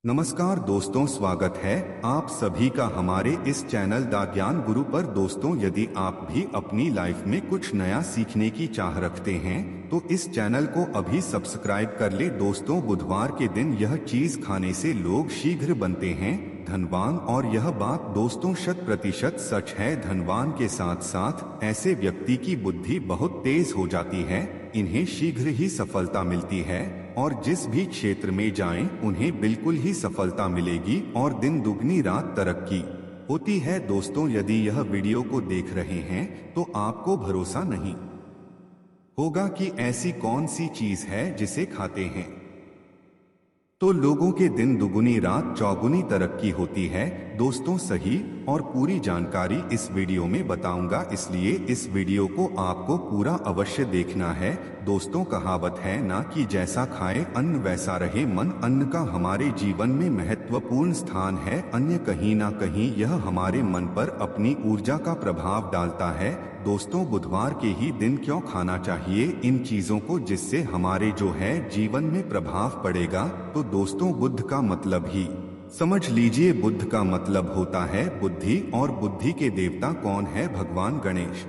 नमस्कार दोस्तों, स्वागत है आप सभी का हमारे इस चैनल द ज्ञान गुरु पर। दोस्तों, यदि आप भी अपनी लाइफ में कुछ नया सीखने की चाह रखते हैं तो इस चैनल को अभी सब्सक्राइब कर ले। दोस्तों, बुधवार के दिन यह चीज खाने से लोग शीघ्र बनते हैं धनवान, और यह बात दोस्तों 100% सच है। धनवान के साथ साथ ऐसे व्यक्ति की बुद्धि बहुत तेज हो जाती है, इन्हें शीघ्र ही सफलता मिलती है और जिस भी क्षेत्र में जाएं उन्हें बिल्कुल ही सफलता मिलेगी और दिन दुगनी रात तरक्की होती है। दोस्तों, यदि यह वीडियो को देख रहे हैं तो आपको भरोसा नहीं होगा कि ऐसी कौन सी चीज है जिसे खाते हैं तो लोगों के दिन दुगुनी रात चौगुनी तरक्की होती है। दोस्तों, सही और पूरी जानकारी इस वीडियो में बताऊंगा, इसलिए इस वीडियो को आपको पूरा अवश्य देखना है। दोस्तों, कहावत है ना कि जैसा खाए अन्न वैसा रहे मन। अन्न का हमारे जीवन में महत्वपूर्ण स्थान है। अन्य कहीं ना कहीं यह हमारे मन पर अपनी ऊर्जा का प्रभाव डालता है। दोस्तों, बुधवार के ही दिन क्यों खाना चाहिए इन चीजों को, जिससे हमारे जो है जीवन में प्रभाव पड़ेगा। तो दोस्तों, बुद्ध का मतलब ही समझ लीजिए। बुद्ध का मतलब होता है बुद्धि, और बुद्धि के देवता कौन है? भगवान गणेश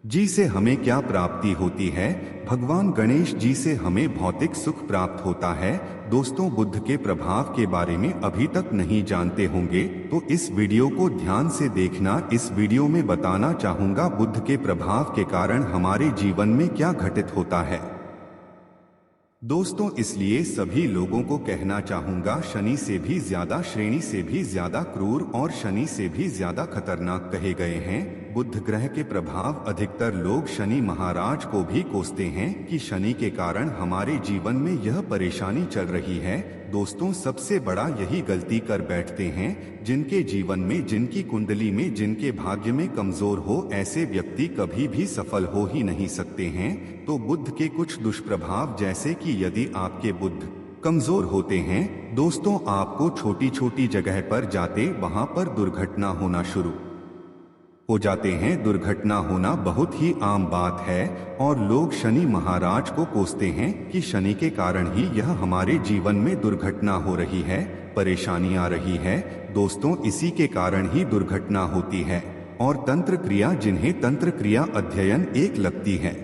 जी से हमें क्या प्राप्ति होती है? भगवान गणेश जी से हमें भौतिक सुख प्राप्त होता है। दोस्तों, बुद्ध के प्रभाव के बारे में अभी तक नहीं जानते होंगे तो इस वीडियो को ध्यान से देखना। इस वीडियो में बताना चाहूंगा बुद्ध के प्रभाव के कारण हमारे जीवन में क्या घटित होता है। दोस्तों, इसलिए सभी लोगों को कहना चाहूंगा, शनि से भी ज्यादा, श्रेणी से भी ज्यादा क्रूर और शनि से भी ज्यादा खतरनाक कहे गए हैं बुध ग्रह के प्रभाव। अधिकतर लोग शनि महाराज को भी कोसते हैं कि शनि के कारण हमारे जीवन में यह परेशानी चल रही है। दोस्तों, सबसे बड़ा यही गलती कर बैठते हैं जिनके जीवन में, जिनकी कुंडली में, जिनके भाग्य में कमजोर हो, ऐसे व्यक्ति कभी भी सफल हो ही नहीं सकते हैं। तो बुद्ध के कुछ दुष्प्रभाव, जैसे कि यदि आपके बुद्ध कमजोर होते हैं दोस्तों, आपको छोटी छोटी जगह पर जाते वहां पर दुर्घटना होना शुरू हो जाते हैं। दुर्घटना होना बहुत ही आम बात है और लोग शनि महाराज को कोसते हैं कि शनि के कारण ही यह हमारे जीवन में दुर्घटना हो रही है, परेशानी आ रही है। दोस्तों, इसी के कारण ही दुर्घटना होती है। और तंत्र क्रिया, जिन्हें तंत्र क्रिया अध्ययन एक लगती है,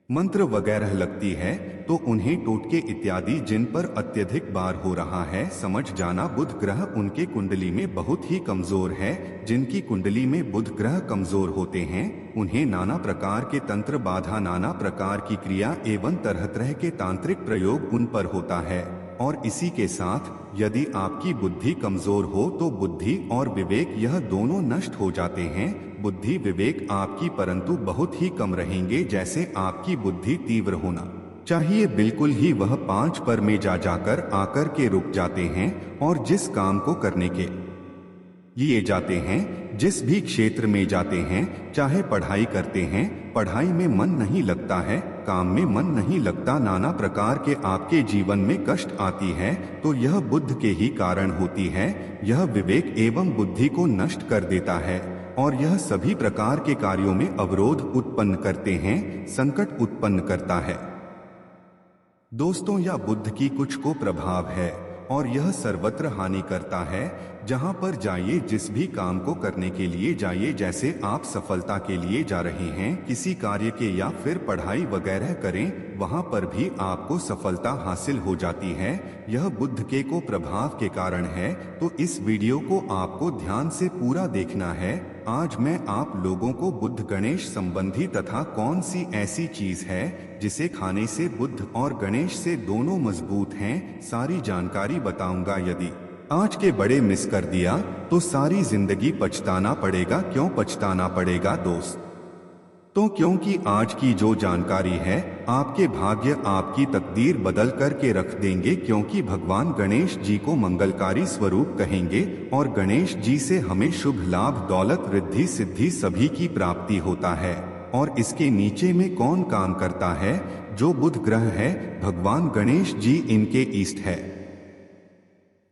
मंत्र वगैरह लगती है, तो उन्हें टोटके इत्यादि जिन पर अत्यधिक बार हो रहा है, समझ जाना बुध ग्रह उनके कुंडली में बहुत ही कमजोर है। जिनकी कुंडली में बुध ग्रह कमजोर होते हैं उन्हें नाना प्रकार के तंत्र बाधा, नाना प्रकार की क्रिया एवं तरह तरह के तांत्रिक प्रयोग उन पर होता है। और इसी के साथ यदि आपकी बुद्धि कमजोर हो तो बुद्धि और विवेक यह दोनों नष्ट हो जाते हैं। बुद्धि विवेक आपकी परंतु बहुत ही कम रहेंगे। जैसे आपकी बुद्धि तीव्र होना चाहिए, बिल्कुल ही वह 5 पर में जाकर आकर के रुक जाते हैं और जिस काम को करने के लिए जाते हैं, जिस भी क्षेत्र में जाते हैं, चाहे पढ़ाई करते हैं, पढ़ाई में मन नहीं लगता है, काम में मन नहीं लगता, नाना प्रकार के आपके जीवन में कष्ट आती है, तो यह बुद्ध के ही कारण होती है। यह विवेक एवं बुद्धि को नष्ट कर देता है और यह सभी प्रकार के कार्यों में अवरोध उत्पन्न करते हैं, संकट उत्पन्न करता है। दोस्तों, यह बुद्ध की कुछ को प्रभाव है और यह सर्वत्र हानि करता है। जहां पर जाइए, जिस भी काम को करने के लिए जाइए, जैसे आप सफलता के लिए जा रहे हैं किसी कार्य के या फिर पढ़ाई वगैरह करें, वहां पर भी आपको सफलता हासिल हो जाती है। यह बुद्ध के को प्रभाव के कारण है। तो इस वीडियो को आपको ध्यान से पूरा देखना है। आज मैं आप लोगों को बुद्ध गणेश संबंधी तथा कौन सी ऐसी चीज है जिसे खाने से बुद्ध और गणेश से दोनों मजबूत हैं, सारी जानकारी बताऊंगा। यदि आज के बड़े मिस कर दिया तो सारी जिंदगी पछताना पड़ेगा। क्यों पछताना पड़ेगा दोस्त? तो क्योंकि आज की जो जानकारी है आपके भाग्य, आपकी तकदीर बदल करके रख देंगे। क्योंकि भगवान गणेश जी को मंगलकारी स्वरूप कहेंगे और गणेश जी से हमें शुभ लाभ, दौलत, रिद्धि, सिद्धि सभी की प्राप्ति होता है। और इसके नीचे में कौन काम करता है? जो बुध ग्रह है, भगवान गणेश जी इनके ईष्ट है।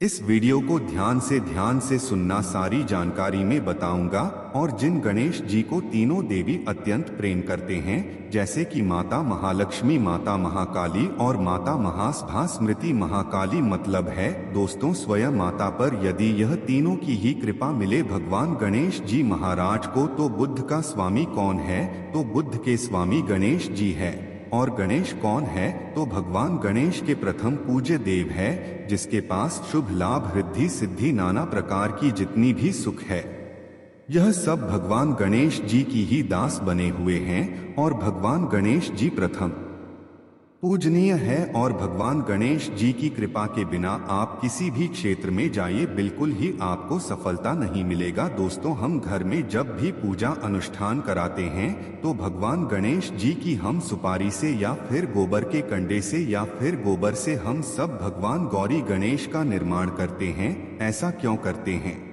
इस वीडियो को ध्यान से सुनना, सारी जानकारी में बताऊंगा। और जिन गणेश जी को तीनों देवी अत्यंत प्रेम करते हैं, जैसे कि माता महालक्ष्मी, माता महाकाली और माता महासभा स्मृति महाकाली, मतलब है दोस्तों स्वयं माता पर यदि यह तीनों की ही कृपा मिले भगवान गणेश जी महाराज को, तो बुद्ध का स्वामी कौन है? तो बुद्ध के स्वामी गणेश जी है। और गणेश कौन है? तो भगवान गणेश के प्रथम पूज्य देव है, जिसके पास शुभ लाभ, रिद्धि, सिद्धि, नाना प्रकार की जितनी भी सुख है, यह सब भगवान गणेश जी की ही दास बने हुए हैं। और भगवान गणेश जी प्रथम पूजनीय है। और भगवान गणेश जी की कृपा के बिना आप किसी भी क्षेत्र में जाइए, बिल्कुल ही आपको सफलता नहीं मिलेगा। दोस्तों, हम घर में जब भी पूजा अनुष्ठान कराते हैं तो भगवान गणेश जी की हम सुपारी से या फिर गोबर के कंडे से या फिर गोबर से हम सब भगवान गौरी गणेश का निर्माण करते हैं। ऐसा क्यों करते हैं?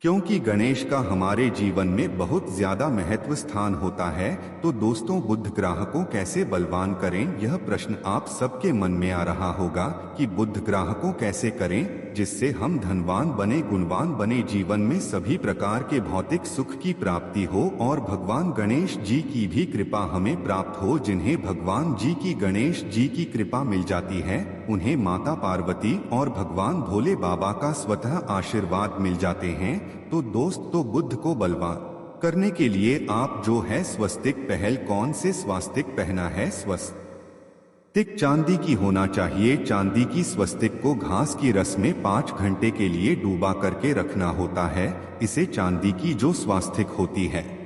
क्योंकि गणेश का हमारे जीवन में बहुत ज्यादा महत्व स्थान होता है। तो दोस्तों, बुद्ध ग्रह को कैसे बलवान करें, यह प्रश्न आप सबके मन में आ रहा होगा कि बुद्ध ग्रह को कैसे करें जिससे हम धनवान बने, गुणवान बने, जीवन में सभी प्रकार के भौतिक सुख की प्राप्ति हो और भगवान गणेश जी की भी कृपा हमें प्राप्त हो। जिन्हें भगवान जी की, गणेश जी की कृपा मिल जाती है, उन्हें माता पार्वती और भगवान भोले बाबा का स्वतः आशीर्वाद मिल जाते हैं। तो दोस्तों, बुद्ध को बलवान करने के लिए आप जो है स्वस्तिक पहल, कौन से स्वस्तिक पहना है? स्वस्तिक चांदी की होना चाहिए। चांदी की स्वस्तिक को घास की रस में 5 घंटे के लिए डूबा करके रखना होता है। इसे चांदी की जो स्वास्तिक होती है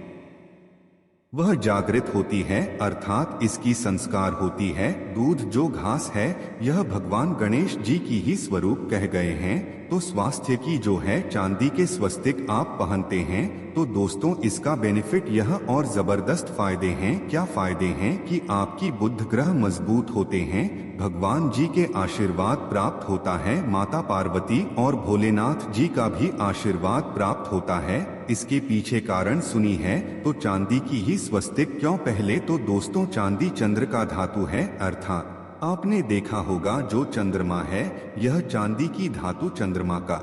वह जागृत होती है, अर्थात इसकी संस्कार होती है। दूध जो घास है, यह भगवान गणेश जी की ही स्वरूप कह गए हैं। तो स्वास्थ्य की जो है चांदी के स्वस्तिक आप पहनते हैं, तो दोस्तों इसका बेनिफिट यह और जबरदस्त फायदे हैं। क्या फायदे हैं? कि आपकी बुद्ध ग्रह मजबूत होते हैं, भगवान जी के आशीर्वाद प्राप्त होता है, माता पार्वती और भोलेनाथ जी का भी आशीर्वाद प्राप्त होता है। इसके पीछे कारण सुनी है। तो चांदी की ही स्वस्तिक क्यों? पहले तो दोस्तों, चांदी चंद्र का धातु है, अर्थात आपने देखा होगा जो चंद्रमा है, यह चांदी की धातु चंद्रमा का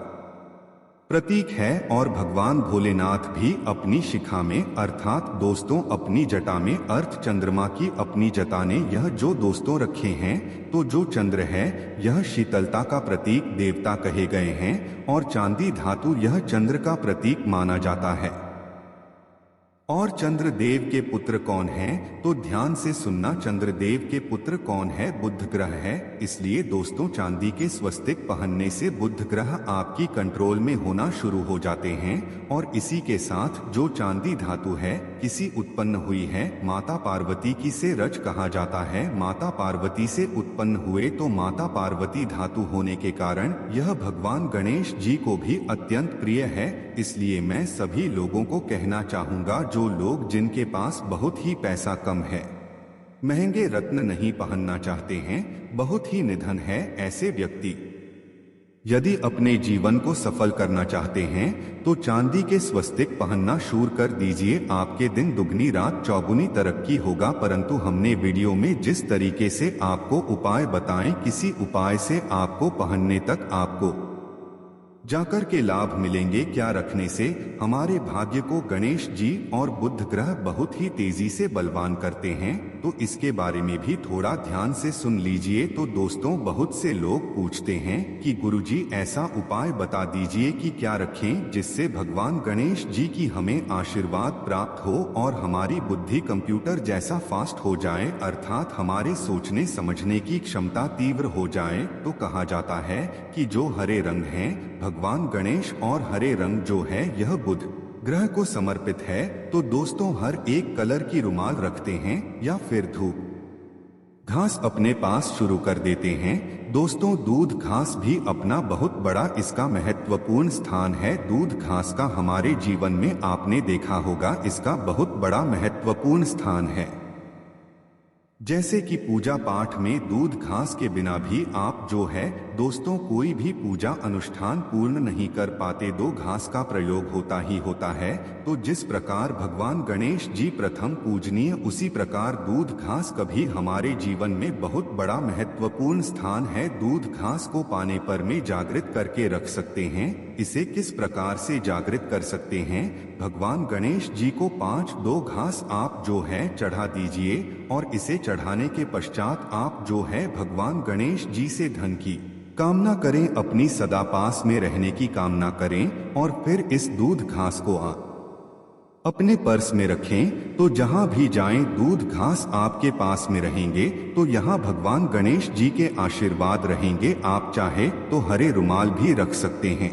प्रतीक है। और भगवान भोलेनाथ भी अपनी शिखा में, अर्थात दोस्तों अपनी जटा में, अर्थ चंद्रमा की अपनी जटा ने यह जो दोस्तों रखे हैं, तो जो चंद्र है यह शीतलता का प्रतीक देवता कहे गए हैं। और चांदी धातु यह चंद्र का प्रतीक माना जाता है। और चंद्रदेव के पुत्र कौन हैं? तो ध्यान से सुनना, चंद्रदेव के पुत्र कौन है? बुद्ध ग्रह है। इसलिए दोस्तों, चांदी के स्वस्तिक पहनने से बुद्ध ग्रह आपकी कंट्रोल में होना शुरू हो जाते हैं। और इसी के साथ जो चांदी धातु है किसी उत्पन्न हुई है, माता पार्वती की से रच कहा जाता है, माता पार्वती से उत्पन्न हुए, तो माता पार्वती धातु होने के कारण यह भगवान गणेश जी को भी अत्यंत प्रिय है। इसलिए मैं सभी लोगों को कहना चाहूंगा, जो लोग जिनके पास बहुत ही पैसा कम है, महंगे रत्न नहीं पहनना चाहते हैं, बहुत ही निधन है, ऐसे व्यक्ति यदि अपने जीवन को सफल करना चाहते हैं तो चांदी के स्वस्तिक पहनना शुरू कर दीजिए। आपके दिन दुगनी रात चौगुनी तरक्की होगा। परंतु हमने वीडियो में जिस तरीके से आपको उपाय बताएं, किसी उपाय से आपको पहनने तक आपको जाकर के लाभ मिलेंगे। क्या रखने से हमारे भाग्य को गणेश जी और बुद्ध ग्रह बहुत ही तेजी से बलवान करते हैं, तो इसके बारे में भी थोड़ा ध्यान से सुन लीजिए। तो दोस्तों, बहुत से लोग पूछते हैं कि गुरुजी ऐसा उपाय बता दीजिए कि क्या रखें जिससे भगवान गणेश जी की हमें आशीर्वाद प्राप्त हो और हमारी बुद्धि कंप्यूटर जैसा फास्ट हो जाए, अर्थात हमारे सोचने समझने की क्षमता तीव्र हो जाए। तो कहा जाता है कि जो हरे रंग हैं भगवान गणेश और हरे रंग जो है यह बुध ग्रह को समर्पित है। तो दोस्तों, हर एक कलर की रुमाल रखते हैं या फिर धूप घास अपने पास शुरू कर देते हैं। दोस्तों, दूध घास भी अपना बहुत बड़ा इसका महत्वपूर्ण स्थान है। दूध घास का हमारे जीवन में आपने देखा होगा इसका बहुत बड़ा महत्वपूर्ण स्थान है। जैसे कि पूजा पाठ में दूध घास के बिना भी आप जो है दोस्तों, कोई भी पूजा अनुष्ठान पूर्ण नहीं कर पाते दो घास का प्रयोग होता ही होता है। तो जिस प्रकार भगवान गणेश जी प्रथम पूजनीय, उसी प्रकार दूध घास कभी हमारे जीवन में बहुत बड़ा महत्वपूर्ण स्थान है। दूध घास को पाने पर में जागृत करके रख सकते हैं। इसे किस प्रकार से जागृत कर सकते हैं? भगवान गणेश जी को 5 घास आप जो है चढ़ा दीजिए और इसे चढ़ाने के पश्चात आप जो है भगवान गणेश जी से धन की कामना करें, अपनी सदा पास में रहने की कामना करें और फिर इस दूध घास को अपने पर्स में रखें। तो जहां भी जाएं दूध घास आपके पास में रहेंगे, तो यहाँ भगवान गणेश जी के आशीर्वाद रहेंगे। आप चाहे तो हरे रुमाल भी रख सकते हैं,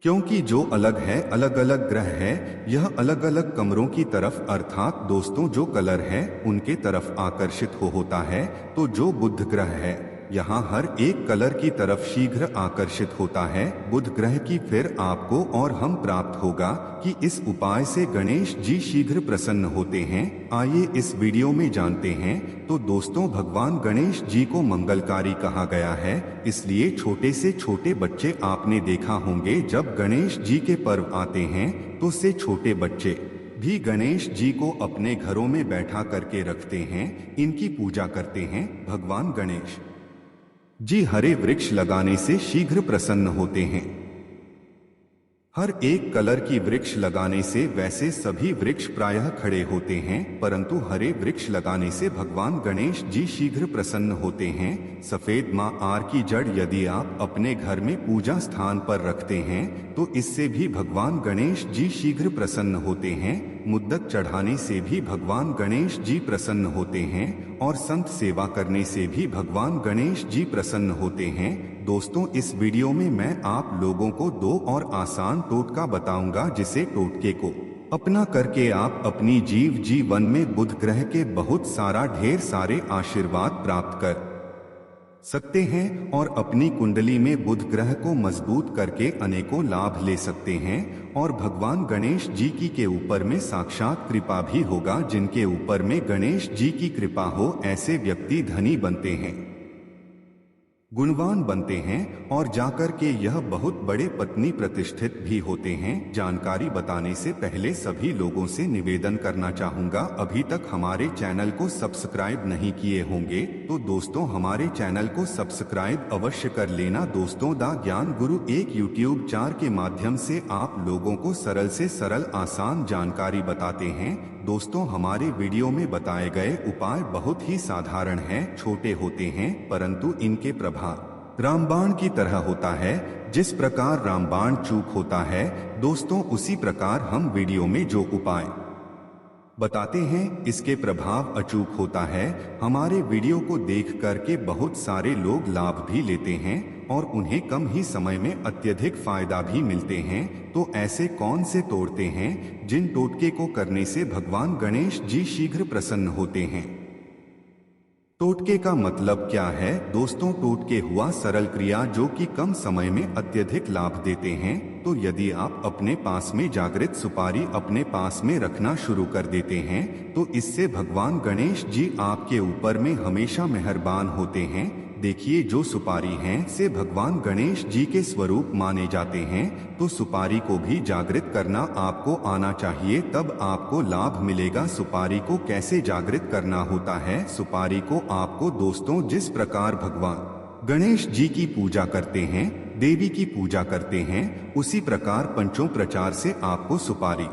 क्योंकि जो अलग है, अलग अलग ग्रह है, यह अलग अलग कमरों की तरफ अर्थात दोस्तों जो कलर है उनके तरफ आकर्षित होता है। तो जो बुध ग्रह है यहाँ हर एक कलर की तरफ शीघ्र आकर्षित होता है। बुध ग्रह की फिर आपको और हम प्राप्त होगा कि इस उपाय से गणेश जी शीघ्र प्रसन्न होते हैं। आइए इस वीडियो में जानते हैं। तो दोस्तों, भगवान गणेश जी को मंगलकारी कहा गया है, इसलिए छोटे से छोटे बच्चे आपने देखा होंगे जब गणेश जी के पर्व आते हैं तो से छोटे बच्चे भी गणेश जी को अपने घरों में बैठा करके रखते हैं, इनकी पूजा करते हैं। भगवान गणेश जी हरे वृक्ष लगाने से शीघ्र प्रसन्न होते हैं। हर एक कलर की वृक्ष लगाने से वैसे सभी वृक्ष प्रायः खड़े होते हैं, परंतु हरे वृक्ष लगाने से भगवान गणेश जी शीघ्र प्रसन्न होते हैं। सफेद माँ आर की जड़ यदि आप अपने घर में पूजा स्थान पर रखते हैं तो इससे भी भगवान गणेश जी शीघ्र प्रसन्न होते हैं। मुद्दक चढ़ाने से भी भगवान गणेश जी प्रसन्न होते हैं और संत सेवा करने से भी भगवान गणेश जी प्रसन्न होते हैं। दोस्तों, इस वीडियो में मैं आप लोगों को 2 और आसान टोटका बताऊंगा, जिसे टोटके को अपना करके आप अपनी जीवन में बुध ग्रह के बहुत सारा ढेर सारे आशीर्वाद प्राप्त कर सकते हैं और अपनी कुंडली में बुध ग्रह को मजबूत करके अनेकों लाभ ले सकते हैं। और भगवान गणेश जी की के ऊपर में साक्षात कृपा भी होगा। जिनके ऊपर में गणेश जी की कृपा हो, ऐसे व्यक्ति धनी बनते हैं, गुणवान बनते हैं और जाकर के यह बहुत बड़े पत्नी प्रतिष्ठित भी होते हैं। जानकारी बताने से पहले सभी लोगों से निवेदन करना चाहूंगा, अभी तक हमारे चैनल को सब्सक्राइब नहीं किए होंगे तो दोस्तों हमारे चैनल को सब्सक्राइब अवश्य कर लेना। दोस्तों, द ज्ञान गुरु एक यूट्यूब चैनल के माध्यम से आप लोगों को सरल से सरल आसान जानकारी बताते हैं। दोस्तों, हमारे वीडियो में बताए गए उपाय बहुत ही साधारण हैं, छोटे होते हैं, परंतु इनके प्रभाव रामबाण की तरह होता है। जिस प्रकार रामबाण चूक होता है दोस्तों, उसी प्रकार हम वीडियो में जो उपाय बताते हैं इसके प्रभाव अचूक होता है। हमारे वीडियो को देख करके बहुत सारे लोग लाभ भी लेते हैं और उन्हें कम ही समय में अत्यधिक फायदा भी मिलते हैं। तो ऐसे कौन से तोड़ते हैं जिन टोटके को करने से भगवान गणेश जी शीघ्र प्रसन्न होते हैं? टोटके का मतलब क्या है? दोस्तों, टोटके हुआ सरल क्रिया जो कि कम समय में अत्यधिक लाभ देते हैं। तो यदि आप अपने पास में जागृत सुपारी अपने पास में रखना शुरू कर देते हैं तो इससे भगवान गणेश जी आपके ऊपर में हमेशा मेहरबान होते हैं। देखिए, जो सुपारी हैं से भगवान गणेश जी के स्वरूप माने जाते हैं, तो सुपारी को भी जागृत करना आपको आना चाहिए, तब आपको लाभ मिलेगा। सुपारी को कैसे जागृत करना होता है? सुपारी को आपको दोस्तों जिस प्रकार भगवान गणेश जी की पूजा करते हैं, देवी की पूजा करते हैं, उसी प्रकार पंचोपचार से आपको सुपारी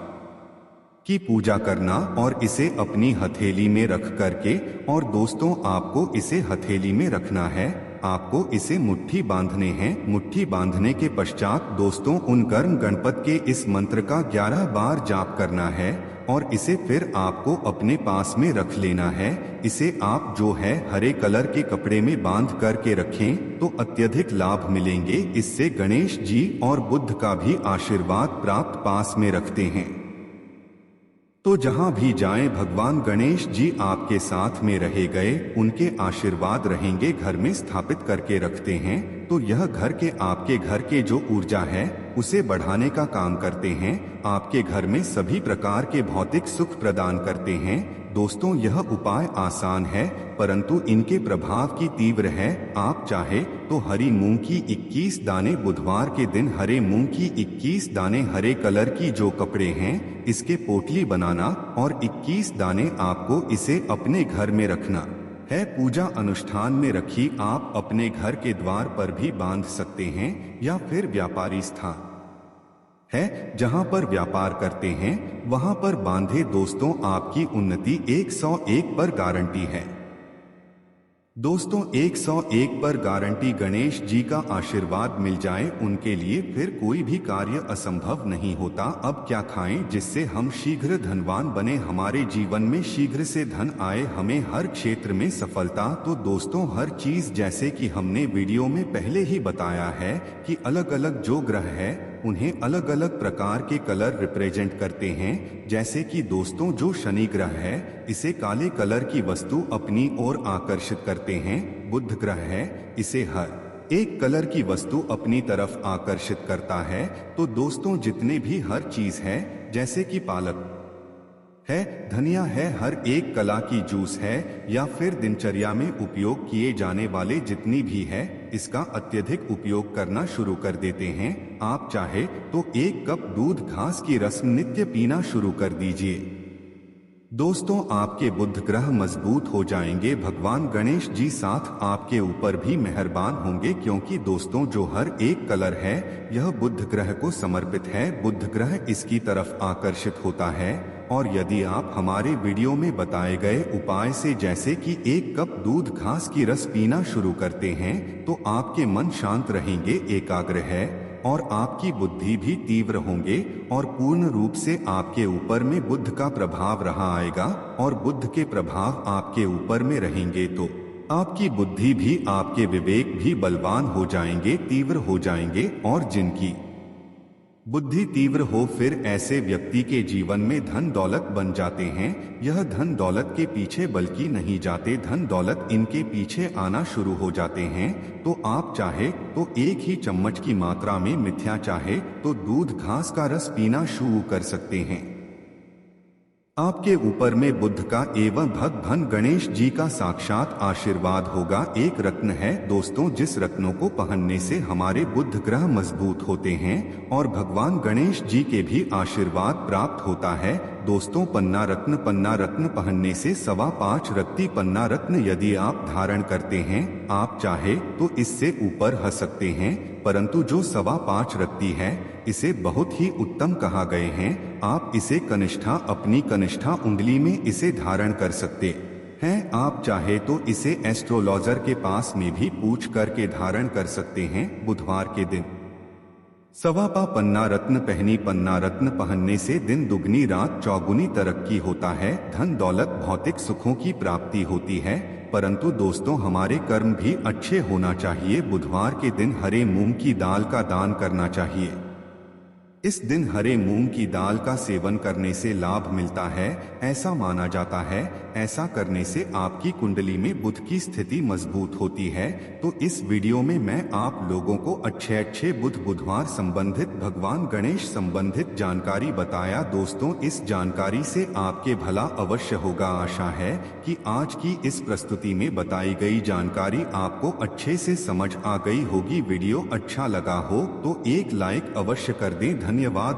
की पूजा करना और इसे अपनी हथेली में रख करके, और दोस्तों आपको इसे हथेली में रखना है, आपको इसे मुट्ठी बांधने हैं। मुट्ठी बांधने के पश्चात दोस्तों उन गर्म गणपत के इस मंत्र का 11 बार जाप करना है और इसे फिर आपको अपने पास में रख लेना है। इसे आप जो है हरे कलर के कपड़े में बांध करके रखें तो अत्यधिक लाभ मिलेंगे। इससे गणेश जी और बुद्ध का भी आशीर्वाद प्राप्त पास में रखते हैं। तो जहां भी जाएं भगवान गणेश जी आपके साथ में रहे गए, उनके आशीर्वाद रहेंगे, घर में स्थापित करके रखते हैं। तो यह घर के आपके घर के जो ऊर्जा है उसे बढ़ाने का काम करते हैं। आपके घर में सभी प्रकार के भौतिक सुख प्रदान करते हैं। दोस्तों, यह उपाय आसान है परंतु इनके प्रभाव की तीव्र है। आप चाहे तो हरी मूंग की 21 दाने, बुधवार के दिन हरे मूंग की 21 दाने हरे कलर की जो कपड़े हैं इसके पोटली बनाना और 21 दाने आपको इसे अपने घर में रखना है। पूजा अनुष्ठान में रखी आप अपने घर के द्वार पर भी बांध सकते हैं या फिर व्यापारी स्थान है जहां पर व्यापार करते हैं वहां पर बांधे। दोस्तों, आपकी उन्नति 101 पर गारंटी है। दोस्तों, 101 पर गारंटी। गणेश जी का आशीर्वाद मिल जाए उनके लिए फिर कोई भी कार्य असंभव नहीं होता। अब क्या खाएं जिससे हम शीघ्र धनवान बने, हमारे जीवन में शीघ्र से धन आए, हमें हर क्षेत्र में सफलता। तो दोस्तों, हर चीज जैसे कि हमने वीडियो में पहले ही बताया है कि अलग अलग जो ग्रह है उन्हें अलग अलग प्रकार के कलर रिप्रेजेंट करते हैं। जैसे कि दोस्तों, जो शनि ग्रह है इसे काले कलर की वस्तु अपनी ओर आकर्षित करते हैं। बुध ग्रह है इसे हर एक कलर की वस्तु अपनी तरफ आकर्षित करता है। तो दोस्तों, जितने भी हर चीज है जैसे कि पालक है, धनिया है, हर एक कला की जूस है या फिर दिनचर्या में उपयोग किए जाने वाले जितनी भी है इसका अत्यधिक उपयोग करना शुरू कर देते हैं। आप चाहे तो 1 कप दूध घास की रस नित्य पीना शुरू कर दीजिए। दोस्तों, आपके बुध ग्रह मजबूत हो जाएंगे। भगवान गणेश जी साथ आपके ऊपर भी मेहरबान होंगे क्योंकि दोस्तों, जो हर एक कलर है यह बुध ग्रह को समर्पित है। बुध ग्रह इसकी तरफ आकर्षित होता है और यदि आप हमारे वीडियो में बताए गए उपाय से जैसे कि 1 कप दूध घास की रस पीना शुरू करते हैं तो आपके मन शांत रहेंगे, एकाग्र है और आपकी बुद्धि भी तीव्र होंगे और पूर्ण रूप से आपके ऊपर में बुद्ध का प्रभाव रहा आएगा और बुद्ध के प्रभाव आपके ऊपर में रहेंगे तो आपकी बुद्धि भी, आपके विवेक भी बलवान हो जाएंगे, तीव्र हो जाएंगे। और जिनकी बुद्धि तीव्र हो फिर ऐसे व्यक्ति के जीवन में धन दौलत बन जाते हैं। यह धन दौलत के पीछे बल्कि नहीं जाते, धन दौलत इनके पीछे आना शुरू हो जाते हैं। तो आप चाहे तो 1 ही चम्मच की मात्रा में मिथ्या चाहे तो दूध घास का रस पीना शुरू कर सकते हैं। आपके ऊपर में बुद्ध का एवं भगवान गणेश जी का साक्षात आशीर्वाद होगा। एक रत्न है दोस्तों, जिस रत्नों को पहनने से हमारे बुद्ध ग्रह मजबूत होते हैं और भगवान गणेश जी के भी आशीर्वाद प्राप्त होता है। दोस्तों, पन्ना रत्न पहनने से 5.25 रत्ती पन्ना रत्न यदि आप धारण करते हैं, आप चाहे तो इससे ऊपर हंस सकते हैं, परंतु जो 5.25 रत्ती है इसे बहुत ही उत्तम कहा गए हैं। आप इसे कनिष्ठा, अपनी कनिष्ठा उंगली में इसे धारण कर सकते हैं। आप चाहे तो इसे एस्ट्रोलॉजर के पास में भी पूछ करके धारण कर सकते हैं। बुधवार के दिन 1.25 पन्ना रत्न पहनने से दिन दुगनी रात चौगुनी तरक्की होता है, धन दौलत भौतिक सुखों की प्राप्ति होती है। परंतु दोस्तों, हमारे कर्म भी अच्छे होना चाहिए। बुधवार के दिन हरे मूंग की दाल का दान करना चाहिए। इस दिन हरे मूंग की दाल का सेवन करने से लाभ मिलता है, ऐसा माना जाता है। ऐसा करने से आपकी कुंडली में बुध की स्थिति मजबूत होती है। तो इस वीडियो में मैं आप लोगों को अच्छे बुधवार संबंधित, भगवान गणेश संबंधित जानकारी बताया। दोस्तों, इस जानकारी से आपके भला अवश्य होगा। आशा है कि आज की इस प्रस्तुति में बताई गई जानकारी आपको अच्छे से समझ आ गई होगी। वीडियो अच्छा लगा हो तो एक लाइक अवश्य कर दें। धन्यवाद।